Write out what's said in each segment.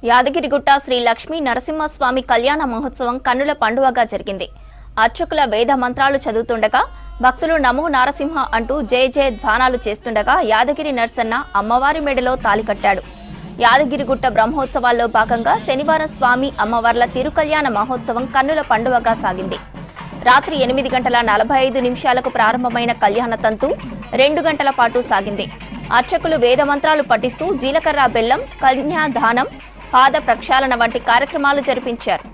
యాదగిరిగుట్ట శ్రీ లక్ష్మీ నరసింహస్వామి కళ్యాణ మహోత్సవం కన్నుల పండువగా జరిగింది. అర్చకుల వేద మంత్రాలు చదువుతుండగా భక్తులు నమో నారసింహ అంటూ జయ జయ ధ్వానాలు చేస్తుండగా యాదగిరి నరసన్న అమ్మవారి మెడలో తాళి కట్టాడు. యాదగిరిగుట్ట బ్రహ్మోత్సవాల్లో భాగంగా శనివారం స్వామి అమ్మవార్ల తిరుకల్యాణ మహోత్సవం కన్నుల పండువగా సాగింది. రాత్రి 8:45 ప్రారంభమైన కళ్యాణ తంతు 2 గంటల పాటు సాగింది. అర్చకులు వేద మంత్రాలు పఠిస్తూ జీలకర్ర బెల్లం, కన్యాదానం, పాద ప్రక్షాళన వంటి కార్యక్రమాలు జరిపించారు.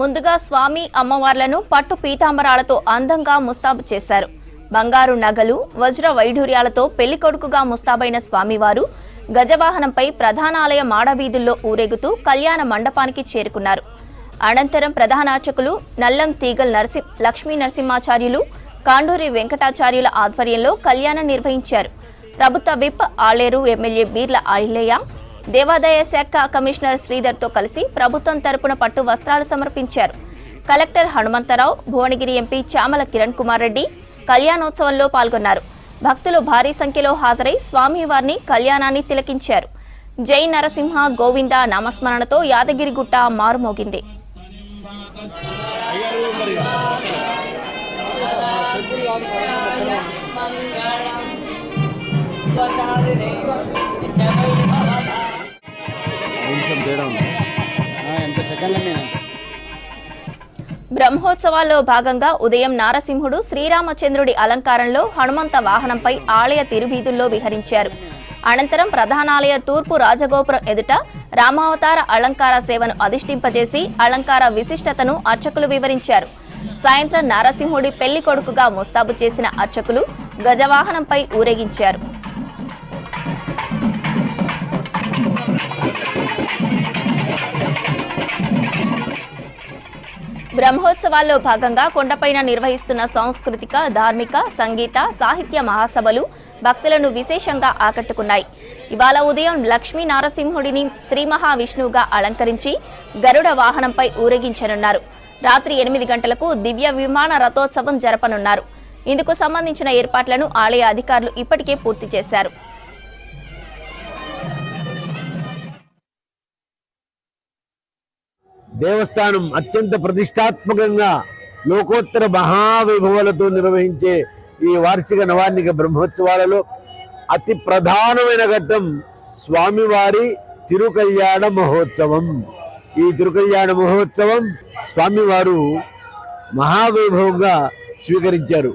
ముందుగా స్వామి అమ్మవార్లను పట్టు పీతాంబరాలతో అందంగా ముస్తాబు చేశారు. బంగారు నగలు, వజ్ర వైఢూర్యాలతో పెళ్లికొడుకుగా ముస్తాబైన స్వామివారు గజవాహనంపై ప్రధానాలయ మాడవీధుల్లో ఊరేగుతూ కళ్యాణ మండపానికి చేరుకున్నారు. అనంతరం ప్రధానార్చకులు నల్లం తీగల్ లక్ష్మీ నరసింహాచార్యులు, కాండూరి వెంకటాచార్యుల ఆధ్వర్యంలో కళ్యాణం నిర్వహించారు. ప్రభుత్వ విప్ ఆలేరు ఎమ్మెల్యే బీర్ల ఐలయ్య, దేవాదాయ శాఖ కమిషనర్ శ్రీధర్తో కలిసి ప్రభుత్వం తరపున పట్టు వస్త్రాలు సమర్పించారు. కలెక్టర్ హనుమంతరావు, భువనగిరి ఎంపీ చామల కిరణ్ కుమార్ రెడ్డి కళ్యాణోత్సవంలో పాల్గొన్నారు. భక్తులు భారీ సంఖ్యలో హాజరై స్వామివారిని కళ్యాణాన్ని తిలకించారు. జై నరసింహ గోవింద నామస్మరణతో యాదగిరిగుట్ట మారుమోగింది. బ్రహ్మోత్సవాల్లో భాగంగా ఉదయం నారసింహుడు శ్రీరామచంద్రుడి అలంకారంలో హనుమంత వాహనంపై ఆలయ తిరువీధుల్లో విహరించారు. అనంతరం ప్రధానాలయ తూర్పు రాజగోపురం ఎదుట రామావతార అలంకార సేవను అధిష్ఠింపజేసి అలంకార విశిష్టతను అర్చకులు వివరించారు. సాయంత్రం నారసింహుడి పెళ్లి కొడుకుగా ముస్తాబు చేసిన అర్చకులు గజవాహనంపై ఊరేగించారు. బ్రహ్మోత్సవాల్లో భాగంగా కొండపైన నిర్వహిస్తున్న సాంస్కృతిక, ధార్మిక, సంగీత, సాహిత్య మహాసభలు భక్తులను విశేషంగా ఆకట్టుకున్నాయి. ఇవాళ ఉదయం లక్ష్మీ నారసింహుడిని శ్రీ మహావిష్ణువుగా అలంకరించి గరుడ వాహనంపై ఊరేగించనున్నారు. రాత్రి 8 గంటలకు దివ్య విమాన రథోత్సవం జరపనున్నారు. ఇందుకు సంబంధించిన ఏర్పాట్లను ఆలయ అధికారులు ఇప్పటికే పూర్తి చేశారు. దేవస్థానం అత్యంత ప్రతిష్టాత్మకంగా లోకోత్తర మహావైభవాలతో నిర్వహించే ఈ వార్షిక నవార్ణిక బ్రహ్మోత్సవాలలో అతి ప్రధానమైన ఘట్టం స్వామివారి తిరుకల్యాణ మహోత్సవం. ఈ తిరుకల్యాణ మహోత్సవం స్వామివారు మహావైభవంగా స్వీకరించారు.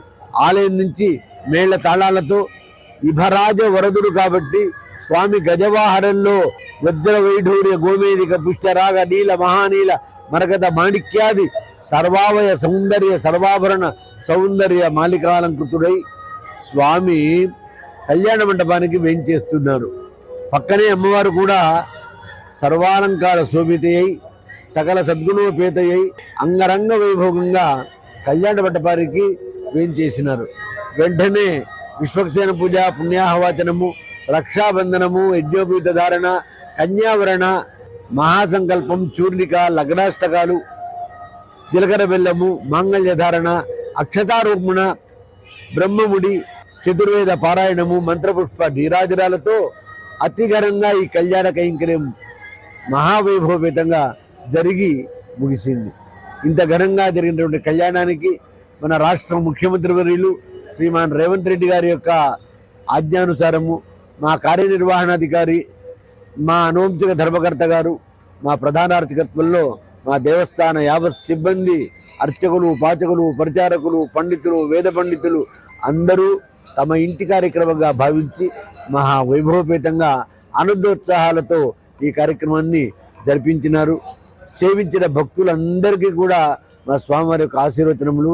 ఆలయం నుంచి మేళ్ల తాళాలతో ఇభరాజ వరదుడు కాబట్టి స్వామి గజవాహనంలో వజ్ర వైఢూర్య గోమేదిక పుష్యరాగ నీల మహానీల మరకత మాణిక్యాది సర్వావయ సౌందర్య సర్వాభరణ సౌందర్య మాలికాలంకృతుడై స్వామి కళ్యాణ మండపానికి వేంచేస్తున్నారు. పక్కనే అమ్మవారు కూడా సర్వాలంకార శోభితయ్యి సకల సద్గుణోపేతయ్యి అంగరంగ వైభోగంగా కళ్యాణ మండపానికి వేంచేసినారు. వెంటనే విశ్వక్సేన పూజ, పుణ్యాహవాచనము, రక్షాబంధనము, యజ్ఞోపీత ధారణ, కన్యావరణ, మహాసంకల్పం, చూర్ణిక, లగ్నాష్టకాలు, జీలకర్ర బెల్లము, మాంగళ్య ధారణ, అక్షతారోపణ, బ్రహ్మముడి, చతుర్వేద పారాయణము, మంత్రపుష్ప నీరాజనాలతో అతి ఘనంగా ఈ కళ్యాణ కైంకర్యం మహావైభవపేతంగా జరిగి ముగిసింది. ఇంత ఘనంగా జరిగినటువంటి కళ్యాణానికి మన రాష్ట్ర ముఖ్యమంత్రి వర్యులు శ్రీమాన్ రేవంత్ రెడ్డి గారి యొక్క ఆజ్ఞానుసారము మా కార్యనిర్వహణాధికారి మా నోంచిక ధర్మకర్త గారు, మా ప్రధాన అర్చకత్వంలో మా దేవస్థాన యావత్ సిబ్బంది, అర్చకులు, పాచకులు, పరిచారకులు, పండితులు, వేద పండితులు అందరూ తమ ఇంటి కార్యక్రమంగా భావించి మహా వైభవపేతంగా ఆనందోత్సాహాలతో ఈ కార్యక్రమాన్ని జరిపించినారు. సేవించిన భక్తులందరికీ కూడా మా స్వామివారి యొక్క ఆశీర్వచనములు